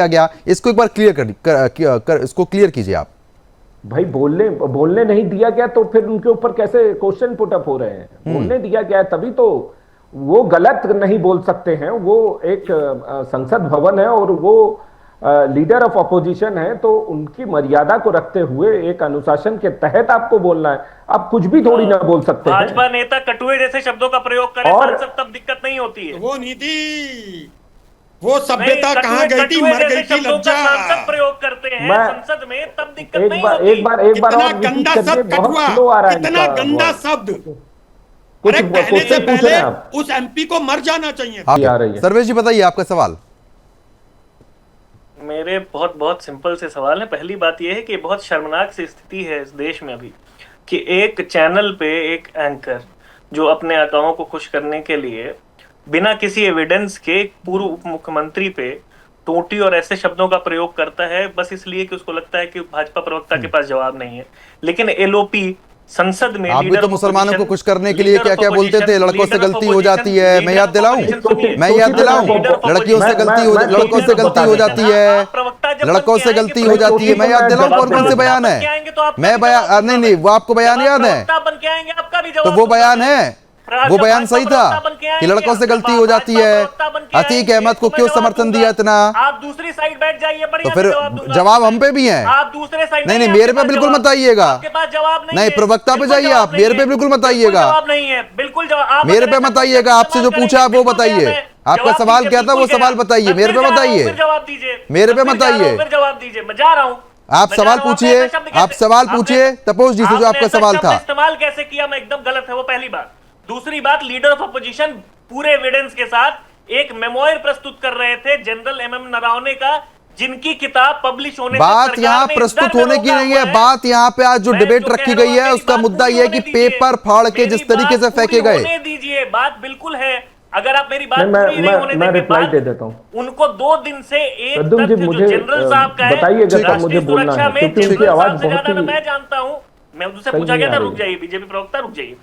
Speaker 1: गया, इसको एक बार क्लियर इसको क्लियर कीजिए आप।
Speaker 10: भाई बोलने नहीं दिया गया तो फिर उनके ऊपर कैसे क्वेश्चन पुट अप हो रहे हैं? बोलने दिया गया है तभी तो वो गलत नहीं बोल सकते हैं। वो एक संसद भवन है और वो लीडर ऑफ अपोजिशन है, तो उनकी मर्यादा को रखते हुए एक अनुशासन के तहत आपको बोलना है। आप कुछ भी थोड़ी ना बोल सकते हैं।
Speaker 11: भाजपा नेता कटुए जैसे शब्दों का प्रयोग करे सांसद, तब दिक्कत नहीं होती है।
Speaker 13: वो नीति, वो सभ्यता कहाँ गई थी, मर गई थी लज्जा।
Speaker 11: सांसद प्रयोग करते हैं संसद में, तब दिक्कत नहीं होती।
Speaker 10: एक बार
Speaker 13: कितना गंदा शब्द कटुआ, कितना गंदा शब्द। अरे कहने से पहले उस एमपी को मर जाना चाहिए।
Speaker 1: सर्वेश जी बताइए आपका सवाल।
Speaker 11: मेरे बहुत बहुत सिंपल से सवाल है। पहली बात यह है कि बहुत शर्मनाक सी स्थिति है इस देश में अभी कि एक चैनल पे एक एंकर जो अपने आकाओं को खुश करने के लिए बिना किसी एविडेंस के पूर्व उप मुख्यमंत्री पे टोटी और ऐसे शब्दों का प्रयोग करता है, बस इसलिए कि उसको लगता है कि भाजपा प्रवक्ता के पास जवाब नहीं है। लेकिन एलओपी संसद में
Speaker 1: आप भी तो मुसलमानों को खुश करने के लिए क्या क्या बोलते थे, लड़कों से गलती हो जाती है। मैं याद दिलाऊं लड़कियों से गलती हो, लड़कों से गलती हो जाती है, लड़कों से गलती हो जाती है। मैं याद दिलाऊं कौन कौन से बयान है। मैं बयान नहीं, वो आपको बयान याद है तो वो बयान है, वो बयान सही था कि लड़कों से गलती हो जाती है। अतीक अहमद को क्यों समर्थन दिया इतना?
Speaker 11: आप दूसरी साइड बैठ जाइए,
Speaker 1: तो फिर जवाब हम पे भी है।
Speaker 11: आप दूसरे साइड
Speaker 1: नहीं, मेरे पे बिल्कुल मत आइएगा।
Speaker 11: आपके पास जवाब
Speaker 1: नहीं, प्रवक्ता पे जाइए आप, मेरे पे बिल्कुल मत आइएगा।
Speaker 11: जवाब नहीं है, बिल्कुल जवाब
Speaker 1: मेरे पे मत आइएगा। आपसे जो पूछा आप वो बताइए, आपका सवाल क्या था वो सवाल बताइए, मेरे पे मत आइए,
Speaker 11: जवाब दीजिए।
Speaker 1: मेरे पे मत आइए,
Speaker 11: जवाब दीजिए। मैं जा रहा हूँ,
Speaker 1: आप सवाल पूछिए, आप सवाल पूछिए तपोज जी से जो आपका सवाल था।
Speaker 11: इस्तेमाल कैसे किया मैं एकदम गलत है, वो पहली बात। दूसरी बात, लीडर ऑफ अपोजिशन पूरे एविडेंस के साथ एक मेमोयर प्रस्तुत कर रहे थे जनरल एमएम नरावने का, जिनकी किताब पब्लिश होने
Speaker 1: बात यहाँ प्रस्तुत होने की नहीं है, बात यहाँ पे आज जो डिबेट रखी गई है उसका मुद्दा यह है कि पेपर फाड़ के जिस तरीके से फेंके गए।
Speaker 11: दीजिए, बात बिल्कुल है। अगर आप मेरी बात पूरी नहीं होने देंगे,
Speaker 10: रिप्लाई दे देता हूं।
Speaker 11: उनको 2 दिन से एक
Speaker 10: तथ्य जो जनरल साहब का है, बताइएगा मुझे बोलना है क्योंकि उनकी आवाज बहुत ही,
Speaker 11: मैं जानता हूं, मैं उनसे पूछा गया था, रुक जाइए बीजेपी प्रवक्ता रुक जाइए।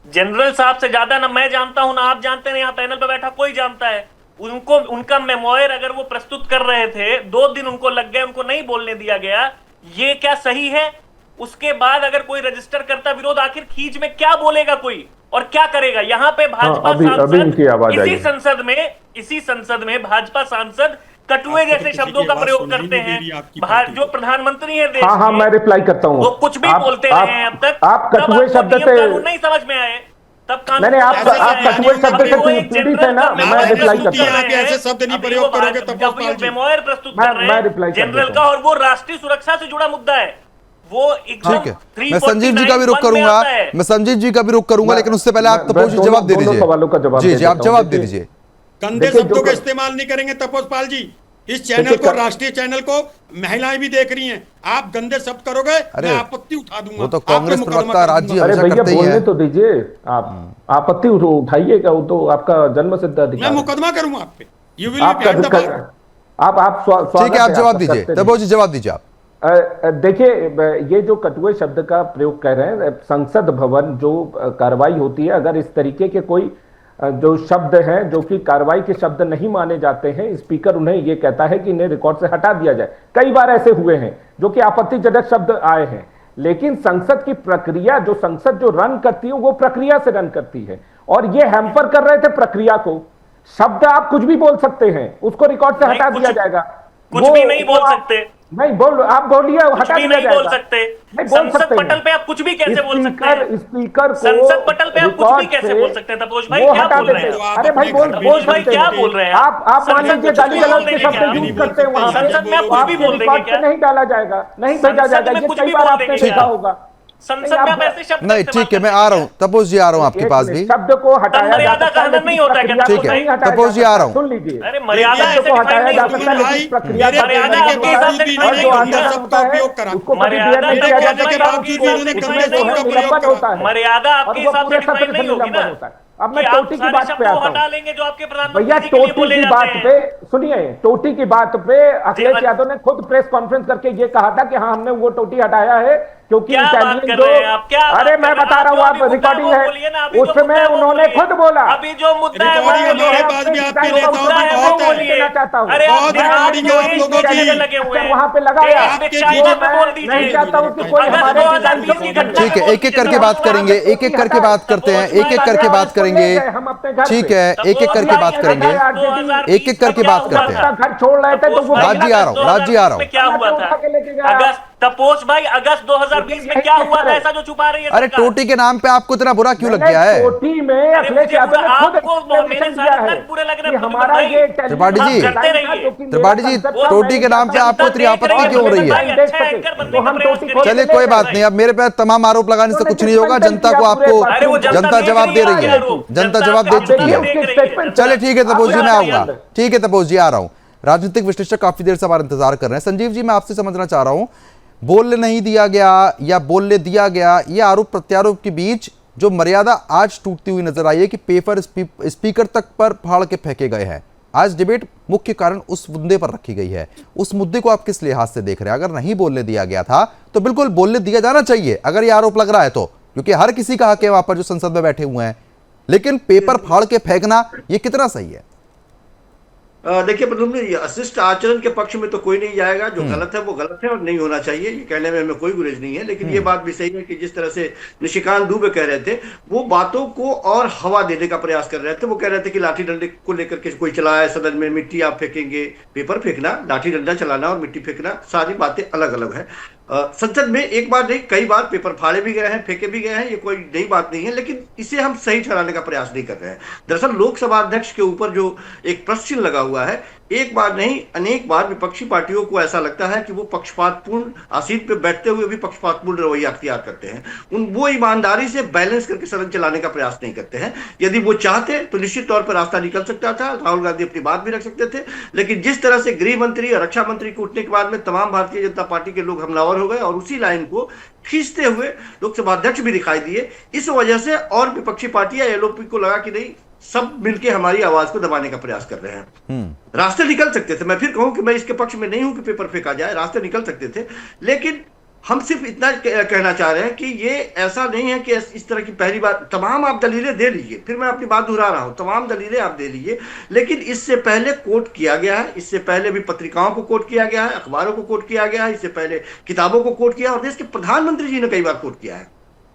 Speaker 11: जनरल साहब से ज्यादा ना मैं जानता हूं ना आप जानते हैं, यहाँ पैनल पे बैठा कोई जानता है। उनको उनका मेमोयर अगर वो प्रस्तुत कर रहे थे, 2 दिन उनको लग गए, उनको नहीं बोलने दिया गया, ये क्या सही है? उसके बाद अगर कोई रजिस्टर करता विरोध, आखिर खींच में क्या बोलेगा कोई और क्या करेगा? यहाँ पे भाजपा सांसद इसी संसद में भाजपा सांसद कटुए जैसे शब्दों का प्रयोग करते हैं। जो प्रधानमंत्री है देश
Speaker 10: हाँ, मैं रिप्लाई करता हूँ।
Speaker 11: वो कुछ भी बोलते रहे हैं अब तक।
Speaker 10: आप कटुए शब्द से
Speaker 11: नहीं समझ में आए तब
Speaker 10: नहीं, आप कटुए शब्द से पीड़ित है ना, मैं रिप्लाई करता हूँ।
Speaker 13: ऐसे शब्द नहीं प्रयोग करोगे तब
Speaker 11: मेमोयर प्रस्तुत कर रहे हैं जनरल का, और वो राष्ट्रीय सुरक्षा से जुड़ा मुद्दा है। वो
Speaker 1: ठीक है, मैं संजीव जी का भी रुख करूंगा, मैं संजीव जी का भी रुख करूंगा, लेकिन उससे पहले आप तपोज जी जवाब दे दीजिए।
Speaker 10: सवालों का जवाब
Speaker 1: जी, आप जवाब दे दीजिए।
Speaker 13: गंदे शब्दों का इस्तेमाल नहीं करेंगे तपोज पाल जी। इस चैनल को, राष्ट्रीय चैनल को महिलाएं भी देख रही हैं। आप गंदे शब्द करोगे मैं आपत्ति उठा दूंगा।
Speaker 1: वो तो कांग्रेस प्रवक्ता राज्य
Speaker 10: अरे भैया बोलने तो दीजिए, आप आपत्ति उठाइएगा, वो तो आपका जन्म सिद्ध अधिकार।
Speaker 13: मैं मुकदमा करूंगा आप पे।
Speaker 10: आप
Speaker 1: ठीक है, आप जवाब दीजिए, तपोज जी जवाब दीजिए आप।
Speaker 10: देखिए, ये जो कटुए शब्द का प्रयोग कर रहे हैं, संसद भवन जो कार्रवाई होती है, अगर इस तरीके के कोई जो शब्द हैं जो कि कार्रवाई के शब्द नहीं माने जाते हैं, स्पीकर उन्हें ये कहता है कि इन्हें रिकॉर्ड से हटा दिया जाए। कई बार ऐसे हुए हैं जो कि आपत्तिजनक शब्द आए हैं, लेकिन संसद की प्रक्रिया, जो संसद जो रन करती है वो प्रक्रिया से रन करती है, और ये हैम्पर कर रहे थे प्रक्रिया को। शब्द आप कुछ भी बोल सकते हैं, उसको रिकॉर्ड से हटा दिया जाएगा।
Speaker 11: कुछ भी नहीं बोल सकते,
Speaker 10: नहीं बोल, आप बोलिए, हटा दिया जाएगा।
Speaker 11: बोल सकते नहीं, संसद पटल पे आप कुछ भी कैसे बोल सकते हैं?
Speaker 10: स्पीकर को
Speaker 11: संसद पटल पे आप कुछ भी कैसे बोल सकते हैं? तपोज भाई क्या बोल रहे हैं?
Speaker 10: अरे भाई
Speaker 11: तपोज भाई क्या बोल रहे हैं?
Speaker 10: आप मान लीजिए गाली गलौज के शब्द यूज करते हैं वहां पे,
Speaker 11: संसद में आप कुछ भी बोल देंगे क्या?
Speaker 10: नहीं डाला जाएगा, नहीं भेजा जाएगा, ये कई बार आपने देखा होगा।
Speaker 11: संसद में आप ऐसे शब्द
Speaker 1: नहीं, ठीक है, मैं आ रहा हूँ तपोज जी, आ रहा हूँ आपके पास भी।
Speaker 10: शब्द को हटाया जा सकता है,
Speaker 11: नहीं होता है क्या?
Speaker 1: ठीक है, तपोज जी आ रहा हूँ।
Speaker 10: सुन लीजिए,
Speaker 11: अरे मर्यादा
Speaker 10: को हटाया जा सकता है, लेकिन प्रक्रिया
Speaker 11: मर्यादा आपके हिसाब से डिफाइन नहीं होगी ना।
Speaker 10: अब मैं टोटी की बात पे आता
Speaker 11: हटा लेंगे जो आपके
Speaker 10: भैया, टोटी की बात पे सुनिए, टोटी की बात पे अखिलेश यादव ने खुद प्रेस कॉन्फ्रेंस करके ये कहा था कि हाँ, हमने वो टोटी हटाया है क्योंकि
Speaker 11: क्या बात
Speaker 10: इटालियन
Speaker 11: कर रहे हैं आप? क्या
Speaker 10: अरे मैं बता रहा हूँ, आप रिकॉर्डिंग है, उसमें उन्होंने खुद बोला,
Speaker 11: अभी जो मुद्दा है
Speaker 13: रिकॉर्डिंग हमारे पास भी आपके नेताओं की बहुत है।
Speaker 10: चाहता हूँ,
Speaker 11: अरे
Speaker 13: बहुत रिकॉर्डिंग है आप लोगों की।
Speaker 11: लगे हुए हैं
Speaker 10: वहाँ पे लगाया,
Speaker 13: आपके
Speaker 11: चाइना पे बोल दीजिए।
Speaker 10: नहीं चाहता हूँ कि कोई
Speaker 11: अगस्त
Speaker 10: हमारे
Speaker 11: 2020 की घटना
Speaker 1: ठीक है, एक एक करके बात करेंगे, एक एक करके बात करते हैं, एक एक करके बात करेंगे।
Speaker 10: हम अपने घर
Speaker 1: ठीक है, एक एक करके बात करेंगे, एक एक करके बात करते हैं।
Speaker 10: घर छोड़ रहे थे तो वो
Speaker 1: राज जी आ रहा हूँ, राज जी आ रहा हूँ।
Speaker 11: क्या हुआ था अगस्त, तपोष भाई, अगस्त 2020 में क्या हुआ था ऐसा जो छुपा रही है
Speaker 1: अरे
Speaker 11: सरकार?
Speaker 1: टोटी के नाम पे आपको इतना बुरा क्यों लग गया है?
Speaker 10: टोटी में अखिलेश यादव ने खुद
Speaker 11: आपको मेरे सारे तर्क पूरे लग रहे हैं
Speaker 10: हमारा ये
Speaker 1: त्रिपाठी जी,
Speaker 11: करते रहिए।
Speaker 1: त्रिपाठी जी, टोटी के नाम पे आपको इतनी आपत्ति क्यों हो रही है? चलिए कोई बात नहीं, अब मेरे पे तमाम आरोप लगाने से कुछ नहीं होगा। जनता को आपको जनता जवाब दे रही है, जनता जवाब दे चुकी है। चलिए ठीक है तपोष जी, मैं आऊंगा। ठीक है तपोष जी, आ रहा हूं। राजनीतिक विश्लेषक काफी देर से हमारा इंतजार कर रहे हैं। संजीव जी, मैं आपसे समझना चाह रहा हूं, बोलने नहीं दिया गया या बोलने दिया गया, ये आरोप प्रत्यारोप के बीच जो मर्यादा आज टूटती हुई नजर आई है कि पेपर स्पीकर तक पर फाड़ के फेंके गए हैं। आज डिबेट मुख्य कारण उस मुद्दे पर रखी गई है। उस मुद्दे को आप किस लिहाज से देख रहे हैं? अगर नहीं बोलने दिया गया था तो बिल्कुल बोलने दिया जाना चाहिए, अगर ये आरोप लग रहा है तो, क्योंकि हर किसी का हक है वहां पर जो संसद में बैठे हुए हैं। लेकिन पेपर फाड़ के फेंकना ये कितना सही है?
Speaker 12: देखिए प्रद्युम्न, ये अशिष्ट आचरण के पक्ष में तो कोई नहीं जाएगा। जो गलत है वो गलत है और नहीं होना चाहिए, ये कहने में हमें कोई गुरेज नहीं है। लेकिन ये बात भी सही है कि जिस तरह से निशिकांत दुबे कह रहे थे, वो बातों को और हवा देने का प्रयास कर रहे थे। वो कह रहे थे कि लाठी डंडे को लेकर के कोई चला है सदन में, मिट्टी आप फेंकेंगे। पेपर फेंकना, लाठी डंडा चलाना और मिट्टी फेंकना, सारी बातें अलग अलग है। संसद में एक बार नहीं कई बार पेपर फाड़े भी गए हैं, फेंके भी गए हैं, ये कोई नई बात नहीं है। लेकिन इसे हम सही ठहराने का प्रयास नहीं कर रहे हैं। दरअसल लोकसभा अध्यक्ष के ऊपर जो एक प्रश्न चिन्ह लगा हुआ है, एक बार नहीं अनेक बार विपक्षी पार्टियों को ऐसा लगता है कि वो पक्षपातपूर्ण, आसीन पे बैठते हुए भी पक्षपातपूर्ण रवैया अख्तियार करते हैं। वो ईमानदारी से बैलेंस करके सदन चलाने का प्रयास नहीं करते हैं। यदि वो चाहते तो निश्चित तौर पर रास्ता निकल सकता था, राहुल गांधी अपनी बात भी रख सकते थे। लेकिन जिस तरह से गृह मंत्री और रक्षा मंत्री को उठने के बाद में तमाम भारतीय जनता पार्टी के लोग हमलावर हो गए और उसी लाइन को खींचते हुए लोकसभा अध्यक्ष भी दिखाई दिए, इस वजह से और विपक्षी पार्टियां एलओपी को लगा कि नहीं, सब मिलके हमारी आवाज को दबाने का प्रयास कर रहे हैं। रास्ते निकल सकते थे। मैं फिर कहूं कि मैं इसके पक्ष में नहीं हूं कि पेपर फेंका जाए, रास्ते निकल सकते थे। लेकिन हम सिर्फ इतना कहना चाह रहे हैं कि ये ऐसा नहीं है कि इस तरह की पहली बार तमाम आप दलीलें दे लीजिए, फिर मैं अपनी बात दोहरा रहा हूं, तमाम दलीलें आप दे लीजिए। लेकिन इससे पहले कोट किया गया है, इससे पहले भी पत्रिकाओं को कोट किया गया है, अखबारों को कोट किया गया है, इससे पहले किताबों को कोट किया और देश के प्रधानमंत्री जी ने कई बार कोट किया है।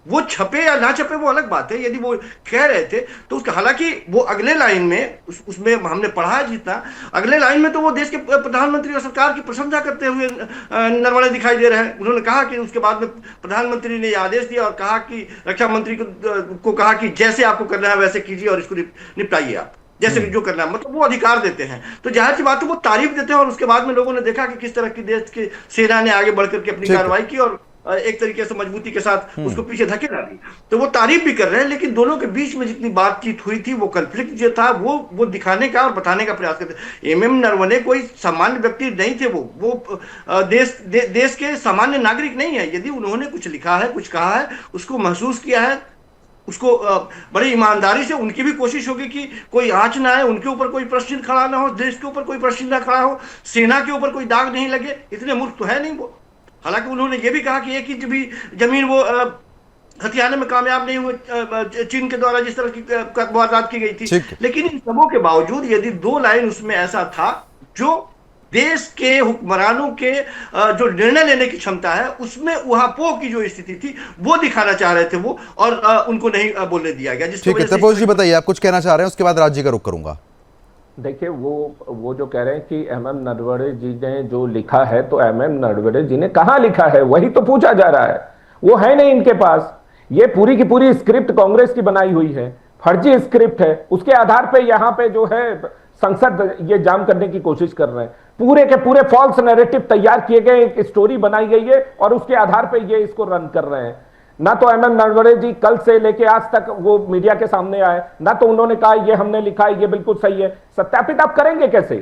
Speaker 12: वो छपे या ना छपे वो अलग बात है। यदि वो कह रहे थे तो उसका, हालांकि वो अगले लाइन में उसमें हमने पढ़ा है जितना, अगले लाइन में तो वो देश के प्रधानमंत्री और सरकार की प्रशंसा करते हुए नरवणे दिखाई दे रहे हैं। उन्होंने कहा कि उसके बाद में प्रधानमंत्री ने आदेश दिया और कहा कि रक्षा मंत्री को कहा कि जैसे आपको करना है वैसे कीजिए और इसको निपटाइए आप, जैसे जो करना है, मतलब वो अधिकार देते हैं। तो जाहिर सी बात है वो तारीफ देते हैं। और उसके बाद में लोगों ने देखा कि किस तरह की देश की सेना ने आगे बढ़कर के अपनी कार्रवाई की और एक तरीके से मजबूती के साथ उसको पीछे धकेला दी। तो वो तारीफ भी कर रहे हैं। लेकिन दोनों के बीच में जितनी बातचीत हुई थी, वो कॉन्फ्लिक्ट जो था वो दिखाने का और बताने का प्रयास करते। एमएम नरवणे कोई सामान्य व्यक्ति नहीं थे। वो देश के सामान्य नागरिक नहीं है। यदि उन्होंने कुछ लिखा है, कुछ कहा है, उसको महसूस किया है, उसको बड़ी ईमानदारी से, उनकी भी कोशिश होगी कि कोई आंच ना आए, उनके ऊपर कोई प्रश्न खड़ा ना हो, देश के ऊपर कोई प्रश्न ना खड़ा हो, सेना के ऊपर कोई दाग नहीं लगे। इतने मूर्ख तो है नहीं वो। हालांकि उन्होंने ये भी कहा कि एक ही भी जमीन वो हथियाने में कामयाब नहीं हुए चीन के द्वारा जिस तरह की वारदात की गई थी। लेकिन इन सबों के बावजूद यदि दो लाइन उसमें ऐसा था जो देश के हुक्मरानों के जो निर्णय लेने की क्षमता है, उसमें उहापोह की जो स्थिति थी वो दिखाना चाह रहे थे वो, और उनको नहीं बोलने दिया गया।
Speaker 1: ठीक है तपोष जी, बताइए आप कुछ कहना चाह रहे हैं, उसके बाद राज्य का रुख करूंगा।
Speaker 10: देखिए वो जो कह रहे हैं कि एमएम नरवणे जी ने जो लिखा है, तो एमएम नरवणे जी ने कहां लिखा है वही तो पूछा जा रहा है। वो है नहीं इनके पास। ये पूरी की पूरी स्क्रिप्ट कांग्रेस की बनाई हुई है, फर्जी स्क्रिप्ट है। उसके आधार पे यहाँ पे जो है संसद ये जाम करने की कोशिश कर रहे हैं। पूरे के पूरे फॉल्स नैरेटिव तैयार किए गए, एक स्टोरी बनाई गई है और उसके आधार पे ये इसको रन कर रहे हैं। ना तो एमएम नरवणे जी कल से लेके आज तक वो मीडिया के सामने आए, ना तो उन्होंने कहा ये हमने लिखा है, ये बिल्कुल सही है। सत्यापित आप करेंगे कैसे?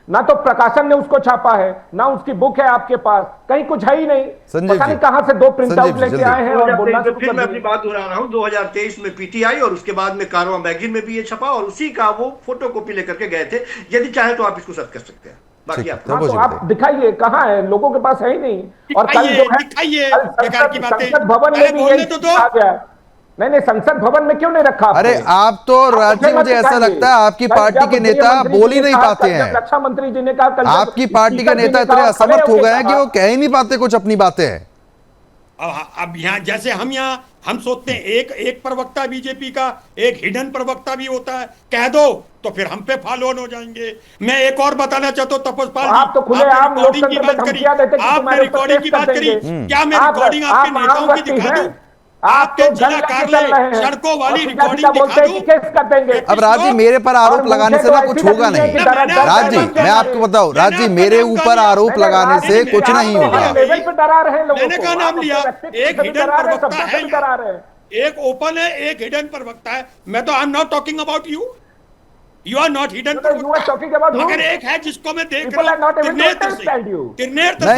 Speaker 10: ना तो प्रकाशन ने उसको छापा है, ना उसकी बुक है आपके पास, कहीं कुछ है ही नहीं। पता नहीं कहां से दो प्रिंट आउट लेके आए हैं और बोलना शुरू कर दिया।
Speaker 12: मैं अपनी बात दोहरा रहा हूं, 2023 में पीटीआई और उसके बाद में कारवां मैगजीन में भी ये छपा और उसी का वो फोटोकॉपी लेकर के गए थे। यदि चाहे तो आप इसको सर्च कर सकते हैं। बाकी आप
Speaker 10: हाँ, तो आप दिखाइए कहाँ है, लोगों के पास है ही नहीं। और कल जो है संसद भवन में भी यही कहा गया। नहीं, संसद भवन में क्यों नहीं रखा?
Speaker 1: अरे आप तो राज्य, मुझे ऐसा लगता है आपकी पार्टी के नेता बोल ही नहीं पाते हैं।
Speaker 10: रक्षा मंत्री जी ने कहा,
Speaker 1: आपकी पार्टी के नेता इतने असमर्थ हो गए हैं कि वो कह ही नहीं पाते कुछ अपनी बातें।
Speaker 13: अब यहाँ जैसे हम सोचते हैं एक प्रवक्ता बीजेपी का, एक हिडन प्रवक्ता भी होता है, कह दो तो फिर हम पे फॉलो ऑन हो जाएंगे। मैं एक और बताना चाहता हूँ तपस्पाल,
Speaker 10: आप तो खुलेआम लोकतंत्र में धमकियां देते कि
Speaker 13: आपने रिकॉर्डिंग की बात करी, क्या मैं रिकॉर्डिंग आपके नेताओं की दिखा दूं? आपके जिला कार्यालय सड़कों वाली रिकॉर्डिंग दिखा दूं?
Speaker 1: अब राजी मेरे पर आरोप लगाने से ना कुछ होगा नहीं। राजी मैं आपको बताऊं, राजी मेरे ऊपर आरोप लगाने से कुछ नहीं होगा।
Speaker 13: मैंने कहा नाम लिया, एक हिडन प्रवक्ता है, एक ओपन है, एक हिडन प्रवक्ता है। मैं तो I am not talking about you are not hidden प्रवक्ता, मगर एक है जिसको मैं देख रहा हूं।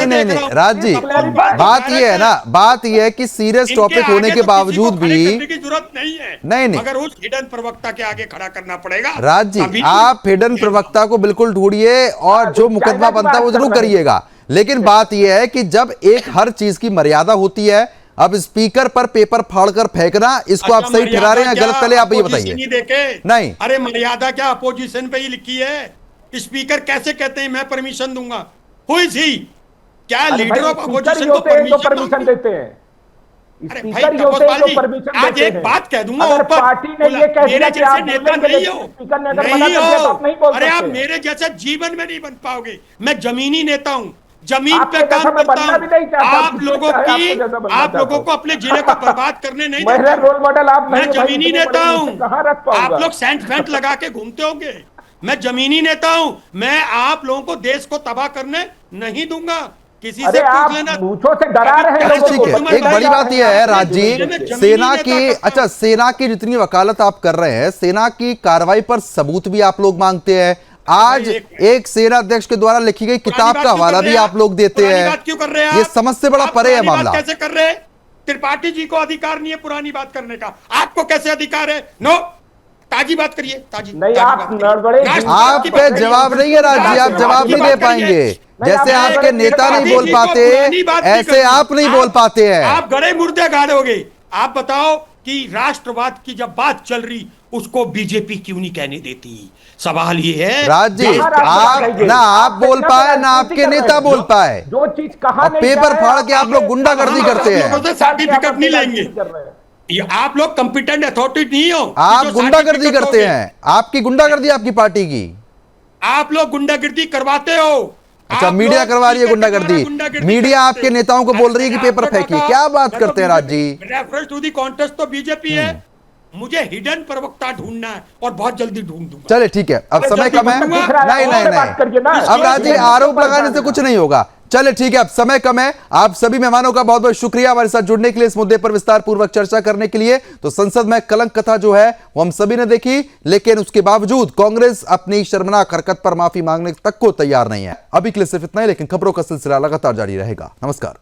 Speaker 1: नहीं राजी, बात ये है ना, बात ये है कि सीरियस टॉपिक होने के बावजूद भी
Speaker 13: की जरूरत नहीं है।
Speaker 1: नहीं
Speaker 13: मगर उस हिडन प्रवक्ता के आगे खड़ा करना पड़ेगा।
Speaker 1: राजी आप हिडन प्रवक्ता को बिल्कुल ढूंढिए और जो मुकदमा बनता है वो जरूर करिएगा, लेकिन बात यह है कि जब एक हर चीज की मर्यादा होती है, अब स्पीकर पर पेपर फाड़कर फेंकना, इसको आप सही ठहरा रहे हैं गलत? पहले आप ये बताइए। नहीं,
Speaker 13: अरे मर्यादा क्या अपोजिशन पे ही लिखी है? स्पीकर कैसे कहते हैं मैं परमिशन दूंगा? Who is he? क्या लीडर ऑफ अपोजिशन को परमिशन
Speaker 10: देते हैं? स्पीकर होते हैं जो परमिशन देते हैं।
Speaker 13: आज एक बात कह दूंगा,
Speaker 10: अगर पार्टी ने ये कह दिया कि आप
Speaker 13: नेता नहीं हो,
Speaker 10: स्पीकर ने अगर मना कर दिया तो आप नहीं बोल सकते।
Speaker 13: अरे आप मेरे जैसे जीवन में नहीं बन पाओगे। मैं जमीनी नेता हूं, जमीन पे काम करता हूं। आप लोगों को अपने जिले को बर्बाद करने नहीं देता।
Speaker 10: रोल मॉडल आप
Speaker 13: मैं जमीनी नेता हूं। आप लोग सेंट फेंट लगा के घूमते होंगे, मैं जमीनी नेता हूं। मैं आप लोगों को देश को तबाह करने नहीं दूंगा। किसी से पूछ लेना,
Speaker 10: बूथों से डरा रहे हैं।
Speaker 1: ठीक है, एक बड़ी बात यह है राजी, सेना की, अच्छा सेना की जितनी वकालत आप कर रहे हैं, सेना की कार्रवाई पर सबूत भी आप लोग मांगते हैं। आज एक सेना अध्यक्ष के द्वारा लिखी गई किताब का हवाला भी आप लोग देते हैं।
Speaker 13: क्यों कर रहे हैं?
Speaker 1: ये समझ से बड़ा परे है मामला।
Speaker 13: कैसे कर रहे हैं? त्रिपाठी जी को अधिकार नहीं है पुरानी बात करने का, आपको कैसे अधिकार है? नो, ताजी बात करिए, ताजी।
Speaker 10: नहीं,
Speaker 1: आप पे जवाब नहीं है राजी, आप जवाब नहीं दे पाएंगे। जैसे आपके नेता नहीं बोल पाते, ऐसे आप नहीं बोल पाते हैं।
Speaker 13: आप गड़े मुर्दे गाड़ोगे। आप बताओ कि राष्ट्रवाद की जब बात चल रही, उसको बीजेपी क्यों नहीं कहने देती? सवाल ये है
Speaker 1: राजी, आप ना आप बोल पाए ना आपके नेता बोल पाए।
Speaker 10: जो चीज कहा
Speaker 1: पेपर फाड़ के आप लोग गुंडागर्दी करते हैं।
Speaker 13: सर्टिफिकेट नहीं लेंगे। आप लोग कंपिटेंट अथॉरिटी नहीं हो,
Speaker 1: आप गुंडागर्दी करते हैं। आपकी गुंडागर्दी, आपकी पार्टी की
Speaker 13: आप लोग गुंडागर्दी करवाते हो।
Speaker 1: अच्छा, मीडिया करवा रही है गुंडागर्दी। मीडिया आपके नेताओं को बोल रही है कि पेपर फेंकिए। क्या बात करते हैं राजी?
Speaker 13: रेफरेंस टू दी कॉन्टेस्ट तो बीजेपी है। मुझे हिडन प्रवक्ता ढूंढना है और बहुत जल्दी ढूंढ दूंगा।
Speaker 1: चले ठीक है, अब समय कम है। नहीं, अब राजी आरोप लगाने से कुछ नहीं होगा। चले ठीक है, अब समय कम है। आप सभी मेहमानों का बहुत बहुत शुक्रिया हमारे साथ जुड़ने के लिए, इस मुद्दे पर विस्तार पूर्वक चर्चा करने के लिए। तो संसद में कलंक कथा जो है वो हम सभी ने देखी, लेकिन उसके बावजूद कांग्रेस अपनी शर्मनाक हरकत पर माफी मांगने तक को तैयार नहीं है। अभी के लिए सिर्फ इतना ही, लेकिन खबरों का सिलसिला लगातार जारी रहेगा। नमस्कार।